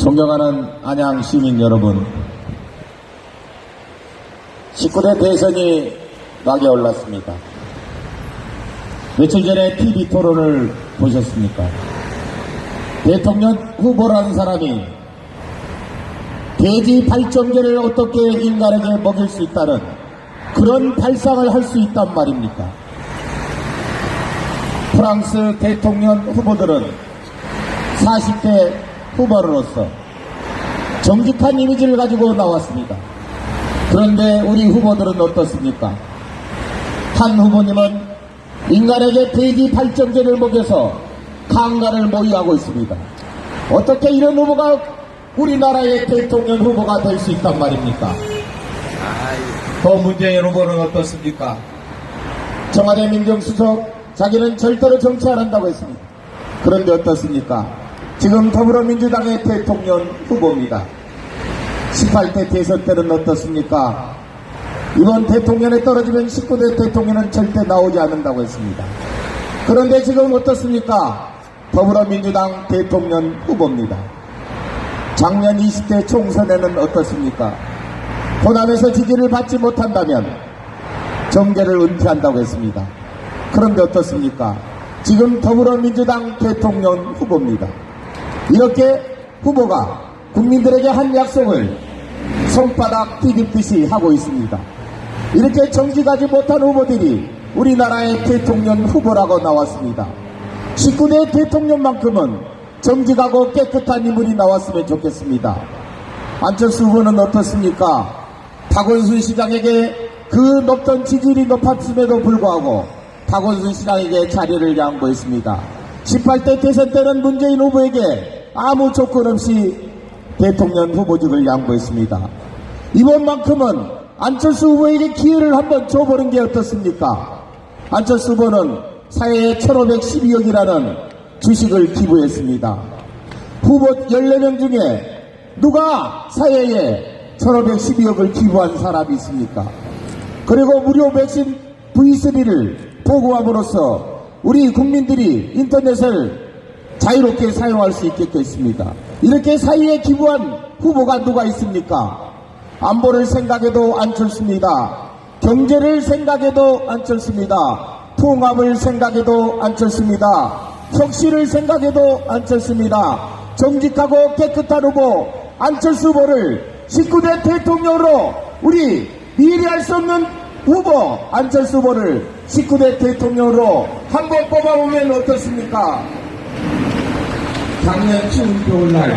존경하는 안양 시민 여러분, 19대 대선이 막에 올랐습니다. 며칠 전에 TV 토론을 보셨습니까? 대통령 후보라는 사람이 대지 발전기를 어떻게 인간에게 먹일 수 있다는 그런 발상을 할 수 있단 말입니까? 프랑스 대통령 후보들은 40대 후보로서 정직한 이미지를 가지고 나왔습니다. 그런데 우리 후보들은 어떻습니까? 한 후보님은 인간에게 대지 발전기를 먹여서 강간을 모의하고 있습니다. 어떻게 이런 후보가 우리나라의 대통령 후보가 될 수 있단 말입니까? 또 문재인 후보는 어떻습니까? 청와대 민정수석 자기는 절대로 정치 안 한다고 했습니다. 그런데 어떻습니까? 지금 더불어민주당의 대통령 후보입니다. 18대 대선 때는 어떻습니까? 이번 대통령에 떨어지면 19대 대통령은 절대 나오지 않는다고 했습니다. 그런데 지금 어떻습니까? 더불어민주당 대통령 후보입니다. 작년 20대 총선에는 어떻습니까? 호남에서 지지를 받지 못한다면 정계를 은퇴한다고 했습니다. 그런데 어떻습니까? 지금 더불어민주당 대통령 후보입니다. 이렇게 후보가 국민들에게 한 약속을 손바닥 뒤집듯이 하고 있습니다. 이렇게 정직하지 못한 후보들이 우리나라의 대통령 후보라고 나왔습니다. 19대 대통령만큼은 정직하고 깨끗한 인물이 나왔으면 좋겠습니다. 안철수 후보는 어떻습니까? 박원순 시장에게 그 높던 지지율이 높았음에도 불구하고 박원순 시장에게 자리를 양보했습니다. 18대 대선 때는 문재인 후보에게 아무 조건 없이 대통령 후보직을 양보했습니다. 이번만큼은 안철수 후보에게 기회를 한번 줘보는 게 어떻습니까? 안철수 후보는 사회에 1512억이라는 주식을 기부했습니다. 후보 14명 중에 누가 사회에 1512억을 기부한 사람이 있습니까? 그리고 무료 백신 V3를 보고함으로써 우리 국민들이 인터넷을 자유롭게 사용할 수 있게 했습니다. 이렇게 사회에 기부한 후보가 누가 있습니까? 안보를 생각해도 안철수입니다. 경제를 생각해도 안철수입니다. 통합을 생각해도 안철수입니다. 혁신을 생각해도 안철수입니다. 정직하고 깨끗한 후보 안철수 후보를 19대 대통령으로 우리 미래할 수 없는 후보 안철수 후보를 19대 대통령으로 한번 뽑아보면 어떻습니까? 작년 추운 겨울날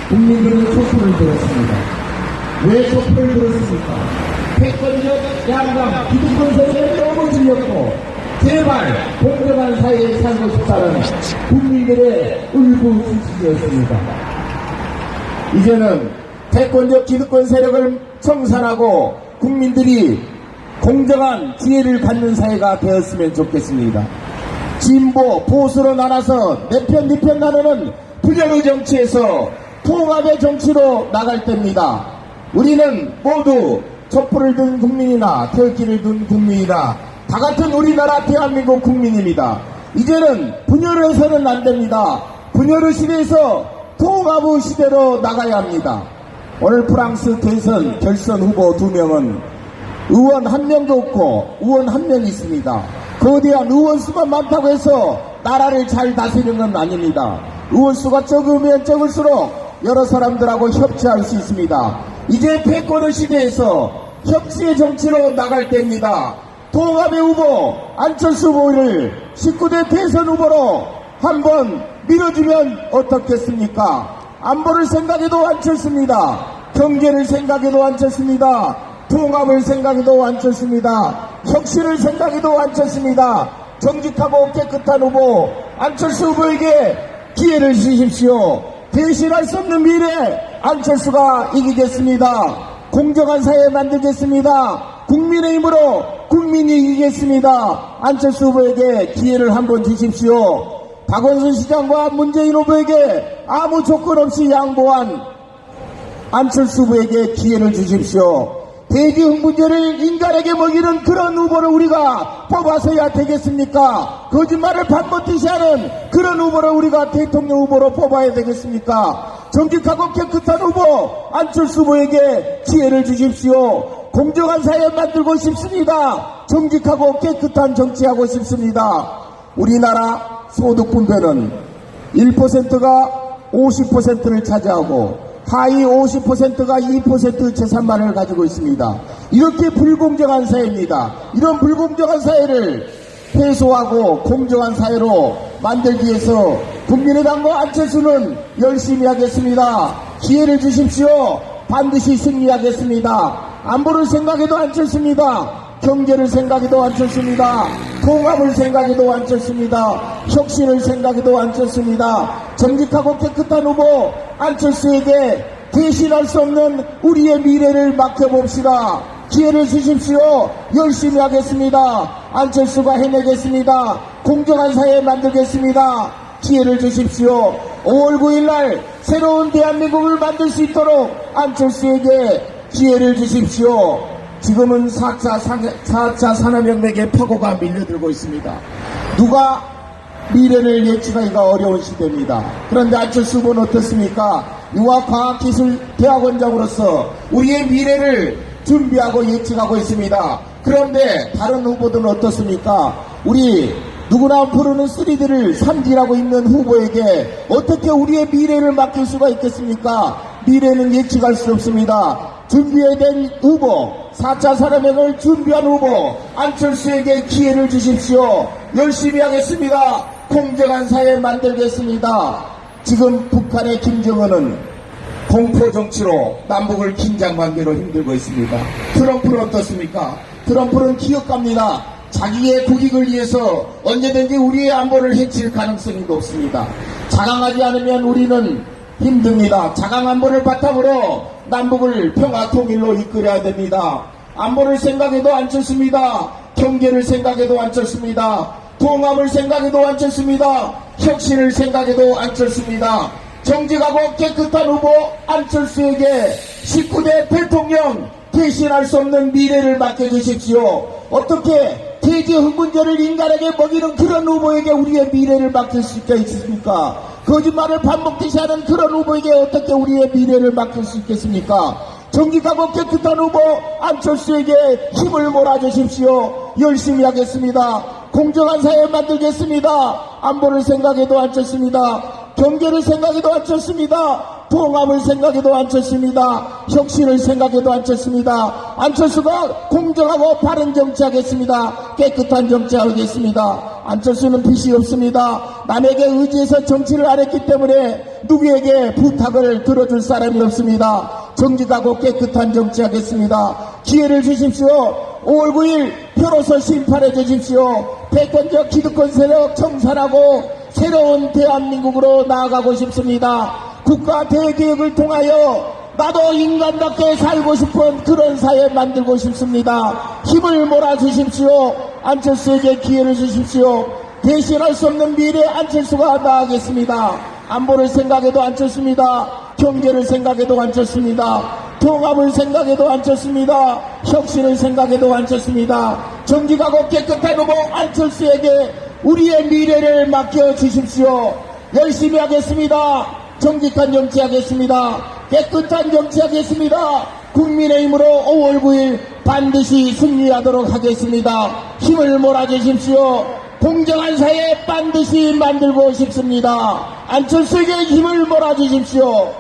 국민들은 촛불을 들었습니다. 왜 촛불을 들었습니까? 패권적 양강 기득권 세력에 너무 질렸고 제발 공정한 사회에 살고 싶다는 국민들의 울부짖기였습니다. 이제는 패권적 기득권 세력을 청산하고 국민들이 공정한 기회를 갖는 사회가 되었으면 좋겠습니다. 진보, 보수로 나눠서 내 편, 네 편 나누는 분열의 정치에서 통합의 정치로 나갈 때입니다. 우리는 모두 촛불을 든 국민이나 태극기를 든 국민이나 다 같은 우리나라 대한민국 국민입니다. 이제는 분열을 해서는 안 됩니다. 분열의 시대에서 통합의 시대로 나가야 합니다. 오늘 프랑스 대선 결선 후보 2명은 의원 1명도 없고 의원 1명이 있습니다. 거대한 의원 수가 많다고 해서 나라를 잘 다스리는 건 아닙니다. 의원 수가 적으면 적을수록 여러 사람들하고 협치할 수 있습니다. 이제 패권의 시대에서 협치의 정치로 나갈 때입니다. 통합의 후보 안철수 후보를 19대 대선 후보로 한번 밀어주면 어떻겠습니까? 안보를 생각해도 안철수입니다. 경제를 생각해도 안철수입니다. 통합을 생각해도 안철수입니다. 혁신을 생각해도 안철수입니다. 정직하고 깨끗한 후보 안철수 후보에게 기회를 주십시오. 대신할 수 없는 미래 안철수가 이기겠습니다. 공정한 사회 만들겠습니다. 국민의힘으로 국민이 이기겠습니다. 안철수 후보에게 기회를 한번 주십시오. 박원순 시장과 문재인 후보에게 아무 조건 없이 양보한 안철수 후보에게 기회를 주십시오. 대기 흥분제를 인간에게 먹이는 그런 후보를 우리가 뽑아서야 되겠습니까? 거짓말을 반복듯이 하는 그런 후보를 우리가 대통령 후보로 뽑아야 되겠습니까? 정직하고 깨끗한 후보 안철수 후보에게 기회를 주십시오. 공정한 사회 만들고 싶습니다. 정직하고 깨끗한 정치하고 싶습니다. 우리나라 소득 분배는 1%가 50%를 차지하고 하위 50%가 2% 재산만을 가지고 있습니다. 이렇게 불공정한 사회입니다. 이런 불공정한 사회를 해소하고 공정한 사회로 만들기 위해서 국민의당과 안철수는 열심히 하겠습니다. 기회를 주십시오. 반드시 승리하겠습니다. 안보를 생각해도 안철수입니다. 경제를 생각해도 안철수입니다. 통합을 생각해도 안철수입니다. 혁신을 생각해도 안철수입니다. 정직하고 깨끗한 후보 안철수에게 대신할 수 없는 우리의 미래를 맡겨봅시다. 기회를 주십시오. 열심히 하겠습니다. 안철수가 해내겠습니다. 공정한 사회 만들겠습니다. 기회를 주십시오. 5월 9일 날 새로운 대한민국을 만들 수 있도록 안철수에게 기회를 주십시오. 지금은 4차 산업혁명의 파고가 밀려들고 있습니다. 누가 미래를 예측하기가 어려운 시대입니다. 그런데 안철수 후보는 어떻습니까? 융합과학기술대학원장으로서 우리의 미래를 준비하고 예측하고 있습니다. 그런데 다른 후보들은 어떻습니까? 우리 누구나 부르는 3D를 3D라고 있는 후보에게 어떻게 우리의 미래를 맡길 수가 있겠습니까? 미래는 예측할 수 없습니다. 준비해야 될 후보, 4차 산업혁명을 준비한 후보 안철수에게 기회를 주십시오. 열심히 하겠습니다. 공정한 사회 만들겠습니다. 지금 북한의 김정은은 공포정치로 남북을 긴장관계로 힘들고 있습니다. 트럼프는 어떻습니까? 트럼프는 기억합니다. 자기의 국익을 위해서 언제든지 우리의 안보를 해칠 가능성이 높습니다. 자강하지 않으면 우리는 힘듭니다. 자강 안보를 바탕으로 남북을 평화 통일로 이끌어야 됩니다. 안보를 생각해도 안철수입니다. 경제를 생각해도 안철수입니다. 통합을 생각해도 안철수입니다. 혁신을 생각해도 안철수입니다. 정직하고 깨끗한 후보 안철수에게 19대 대통령 대신할 수 없는 미래를 맡겨주십시오. 어떻게 대지 흥분제를 인간에게 먹이는 그런 후보에게 우리의 미래를 맡길 수 있겠습니까? 거짓말을 반복듯이 하는 그런 후보에게 어떻게 우리의 미래를 맡길 수 있겠습니까? 정직하고 깨끗한 후보 안철수에게 힘을 몰아주십시오. 열심히 하겠습니다. 공정한 사회 만들겠습니다. 안보를 생각해도 안철수입니다. 경제를 생각해도 안철수입니다. 통합을 생각해도 안철수입니다. 혁신을 생각해도 안철수입니다. 안철수가 공정하고 바른 정치하겠습니다. 깨끗한 정치하겠습니다. 안철수는 빚이 없습니다. 남에게 의지해서 정치를 안 했기 때문에 누구에게 부탁을 들어줄 사람이 없습니다. 정직하고 깨끗한 정치하겠습니다. 기회를 주십시오. 5월 9일 표로서 심판해 주십시오. 패권적 기득권 세력 청산하고 새로운 대한민국으로 나아가고 싶습니다. 국가 대개혁을 통하여 나도 인간답게 살고 싶은 그런 사회 만들고 싶습니다. 힘을 몰아주십시오. 안철수에게 기회를 주십시오. 대신할 수 없는 미래 안철수가 나아가겠습니다. 안보를 생각해도 안철수입니다. 경제를 생각해도 안철수입니다. 통합을 생각해도 안철수입니다. 혁신을 생각해도 안철수입니다. 정직하고 깨끗한 후보 안철수에게 우리의 미래를 맡겨주십시오. 열심히 하겠습니다. 정직한 정치하겠습니다. 깨끗한 정치하겠습니다. 국민의힘으로 5월 9일 반드시 승리하도록 하겠습니다. 힘을 몰아주십시오. 공정한 사회 반드시 만들고 싶습니다. 안철수에게 힘을 몰아주십시오.